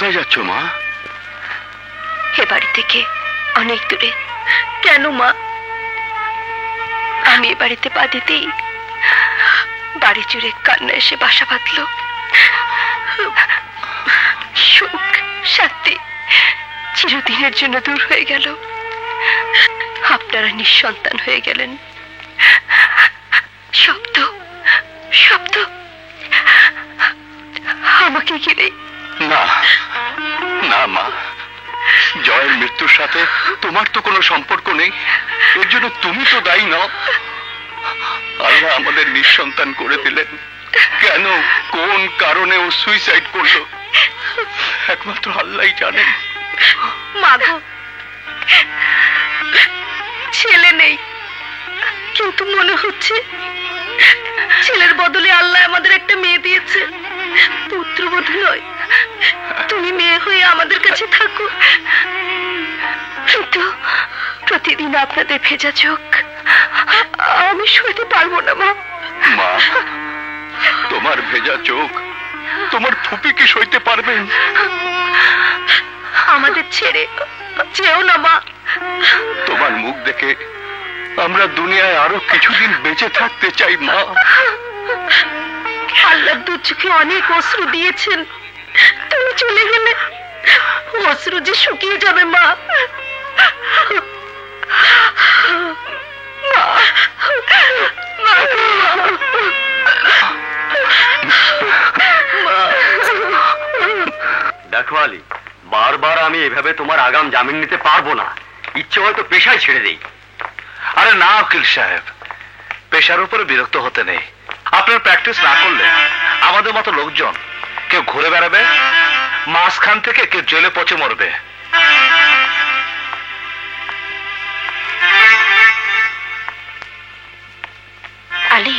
কোথায় যাচ্ছ মা? এ বাড়ি থেকে অনেক দূরে। কেন মা? আমি এ বাড়িতে পা দিতেই বাড়ি জুড়ে কান্না এসে বাসা বাঁধল। সুখ শান্তি চিরদিনের জন্য দূর হয়ে গেল। আপনারা নিঃসন্তান হয়ে গেলেন। শব্দ শব্দ আমাকে ঘিরে। না না মা, জয়ের মৃত্যুর সাথে তোমার তো কোনো সম্পর্ক নেই। এর জন্য তুমি তো দায়ী নও। আল্লাহ আমাদের নিঃসন্তান করে দিলেন। কেন, কোন কারণে ও সুইসাইড করলো একমাত্র আল্লাহই জানেন। মাগো, ছেলে নেই, কিন্তু মনে হচ্ছে ছেলের বদলে আল্লাহ আমাদের একটা মেয়ে দিয়েছে। পুত্রবধূ নয়, তুমি মেয়ে হয়ে আমাদের কাছে থাকো। কিন্তু প্রতিদিন আপনাদের ভেজা চোখ আমি সইতে পারবো না মা। মা, তোমার ভেজা চোখ তোমার ফুপি কি সইতে পারবেন? আমাদের ছেড়ে যেও না মা। তোমার মুখ দেখে আমরা দুনিয়ায় আরো কিছুদিন বেঁচে থাকতে চাই মা। আল্লাহ দু চোখে অনেক অশ্রু দিয়েছেন, তুমি চলে গেলে অশ্রু যে শুকিয়ে যাবে মা। দেখো আলী, বারবার আমি এভাবে তোমার আগাম জামিন নিতে পারবো না। ইচ্ছে হয়তো পেশায় ছেড়ে দেই। আরে না উকিল সাহেব, পেশার উপরে বিরক্ত হতে নেই। আপনার প্র্যাকটিস না করলে আমাদের মতো লোকজন কেউ ঘুরে বেড়াবে, মাঝখান থেকে কেউ জেলে পচে মরবে। আলী,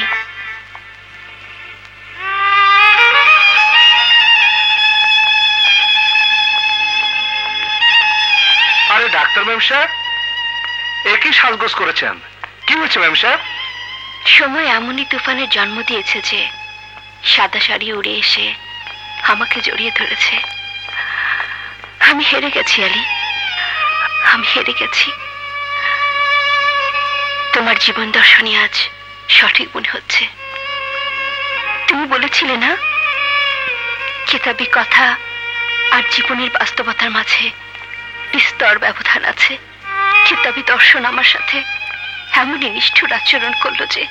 আরে ডাক্তার ম্যাম সাহেব, একই সাজগোজ করেছেন, কি হয়েছে ম্যাম সাহেব? সময় এমনই তুফানের জন্ম দিয়েছে যে সাদা শাড়ি উড়ে এসে আমাকে জড়িয়ে ধরেছে। আমি হেরে গেছি আলী, আমি হেরে গেছি। তোমার জীবন দর্শনই আজ সঠিক মনে হচ্ছে। তুমি বলেছিলে না, কিতাবি কথা আর জীবনের বাস্তবতার মাঝে বিস্তর ব্যবধান আছে। কিতাবি দর্শন আমার সাথে এমনই নিষ্ঠুর আচরণ করলো যে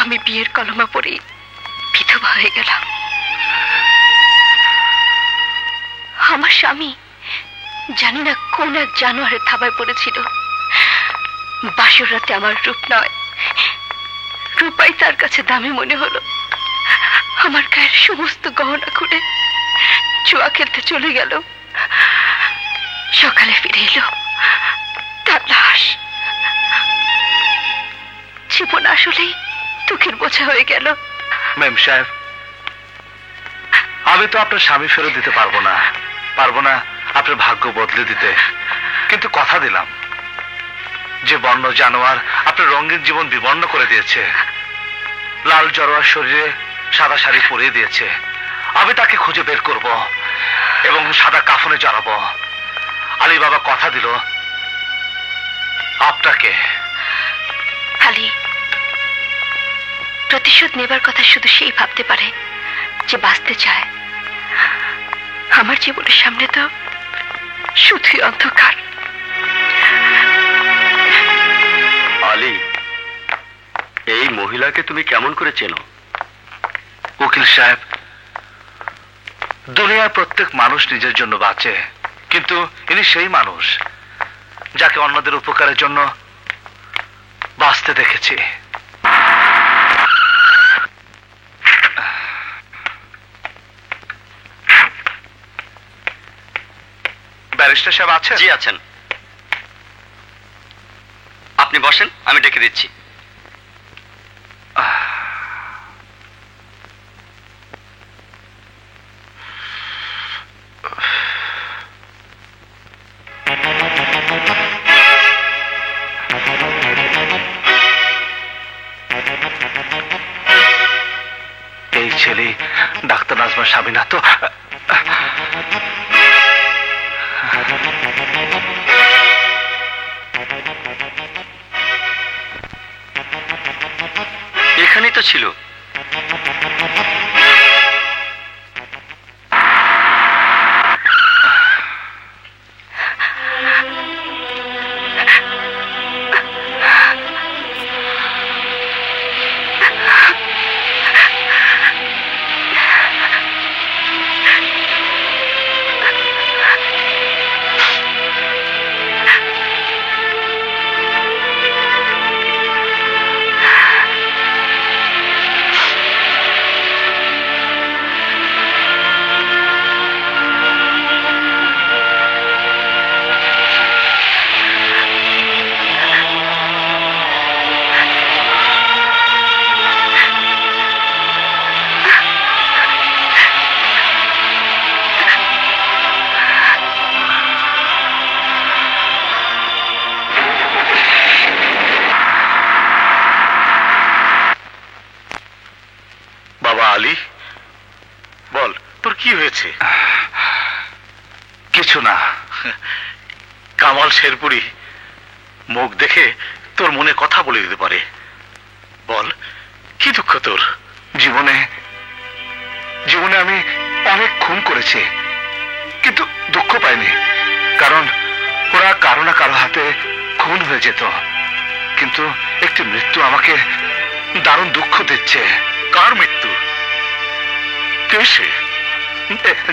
আমি বিয়ের কলমা পড়ে বিধবা হয়ে গেলাম। আমার স্বামী জানি না কোন এক জানোয়ারের থাবায় পড়েছিল। বাসর রাতে আমার রূপ নয়, রূপাই তার কাছে দামি মনে হলো। আমার গায়ের সমস্ত গহনা খুলে জুয়া খেলতে চলে গেল। সকালে ফিরে এলো তার লাশ। জীবন আসলেই দুঃখের বোঝা হয়ে গেল। ম্যাম সাহেব, আমি তো আপনার স্বামী ফেরত দিতে পারবো না, আপনার ভাগ্য বদলে দিতে। কিন্তু কথা দিলাম, যে বন্য জানোয়ার আপনার রঙিন জীবন বিবর্ণ করে দিয়েছে, লাল জড়োয়ার শরীরে সাদা শাড়ি পরিয়ে দিয়েছে, আমি তাকে খুঁজে বের করব এবং সাদা কাফনে জড়াবো। আলী বাবা কথা দিল আপনাকে। আলী, প্রতিশোধ নেবার কথা শুধু সেই ভাবতে পারে যে বাঁচতে চায়। আমার জীবনের সামনে তো শুধুই অন্ধকার। আলী, এই মহিলাকে তুমি কেমন করে চেনো? উকিল সাহেব, দুনিয়ার প্রত্যেক মানুষ নিজের জন্য বাঁচে, কিন্তু ইনি সেই মানুষ যাকে অন্যদের উপকারের জন্য বাঁচতে দেখেছি। ব্যারিস্টার সাহেব আছেন? জি আছেন। আপনি বসেন, আমি ডেকে দিচ্ছি। এই ছেলে ডাক্তার নাজমা স্বামী না তো? এখানেই তো ছিল। আলী, বল তোর কি হয়েছে? কিছু না। কামাল শেরপুরি মুখ দেখে তোর মনে কথা বলে দিতে পারে। বল কি দুঃখ তোর? জীবনে জীবনে আমি অনেক খুন করেছি, কিন্তু দুঃখ পাইনি, কারণ ওরা কারো না কারো হাতে খুন হয়ে যেত। কিন্তু একটি মৃত্যু আমাকে দারুণ দুঃখ দিচ্ছে। কার মৃত্যু? কে সে?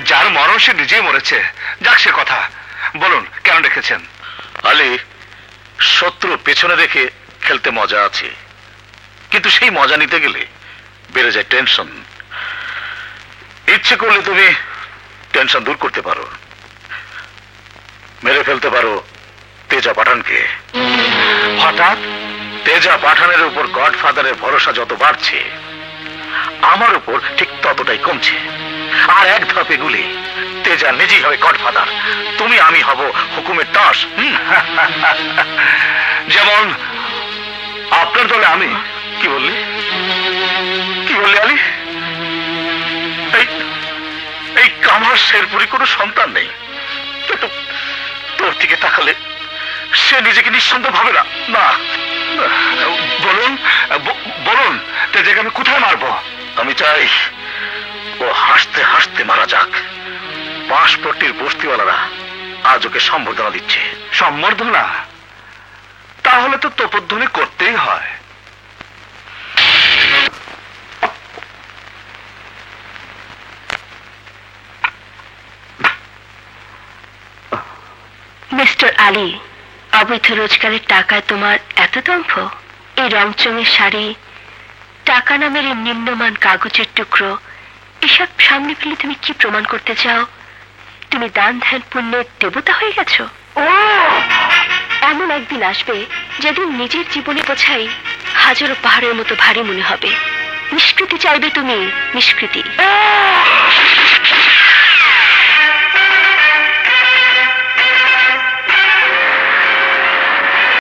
যার মরণ সে নিজেই মরেছে। যাক সে কথা, বলুন কেন রেখেছেন? আলী, শত্রু পেছনে রেখে খেলতে মজা আছে, কিন্তু সেই মজা নিতে গেলে বেড়ে যায় টেনশন। ইচ্ছে করলে তুমি টেনশন দূর করতে পারো, মেরে ফেলতে পারো তেজা পাঠানকে। হঠাৎ তেজা পাঠানের উপর গডফাদারের ভরসা যত বাড়ছে, আমার উপর ঠিক ততটাই কমছে। আর এক ধাপে গুলি তেজা নিজেই হবে গডফাদার, তুমি আমি হব হুকুমের দাস। যেমন আপনার দলে আমি। কি বললি? কি বললি আলী? এই কামাল শেরপুরি কোনো সন্তান নেই, কিন্তু তোর দিকে তাকালে সে নিজেকে নিঃসন্দেহ ভাবে না। না, বলুন বলুন তেজাকে আমি কোথায় মারবো? আমি চাই ও হাসতে হাসতে মারা যাক। বাঁশপট্টির বস্তিওয়ালারা আজ ওকে সম্বর্ধনা দিচ্ছে। সম্বর্ধনা? তাহলে তো তোপধ্বনি করতেই হয়। মিস্টার আলী, অবৈধ রোজগারের টাকায় তোমার এত দম্ভ? এই রংচঙের শাড়ি, টাকা নামের এই নিম্নমান কাগজের টুকরো, এসব সামনে পেলে তুমি কি প্রমাণ করতে চাও? তুমি দান ধ্যান পুণ্যের দেবতা হয়ে গেছো? এমন একদিন আসবে যেদিন নিজের জীবনে বোঝাই হাজারো পাহাড়ের মতো ভারী মনে হবে। নিষ্কৃতি চাইবে তুমি, নিষ্কৃতি।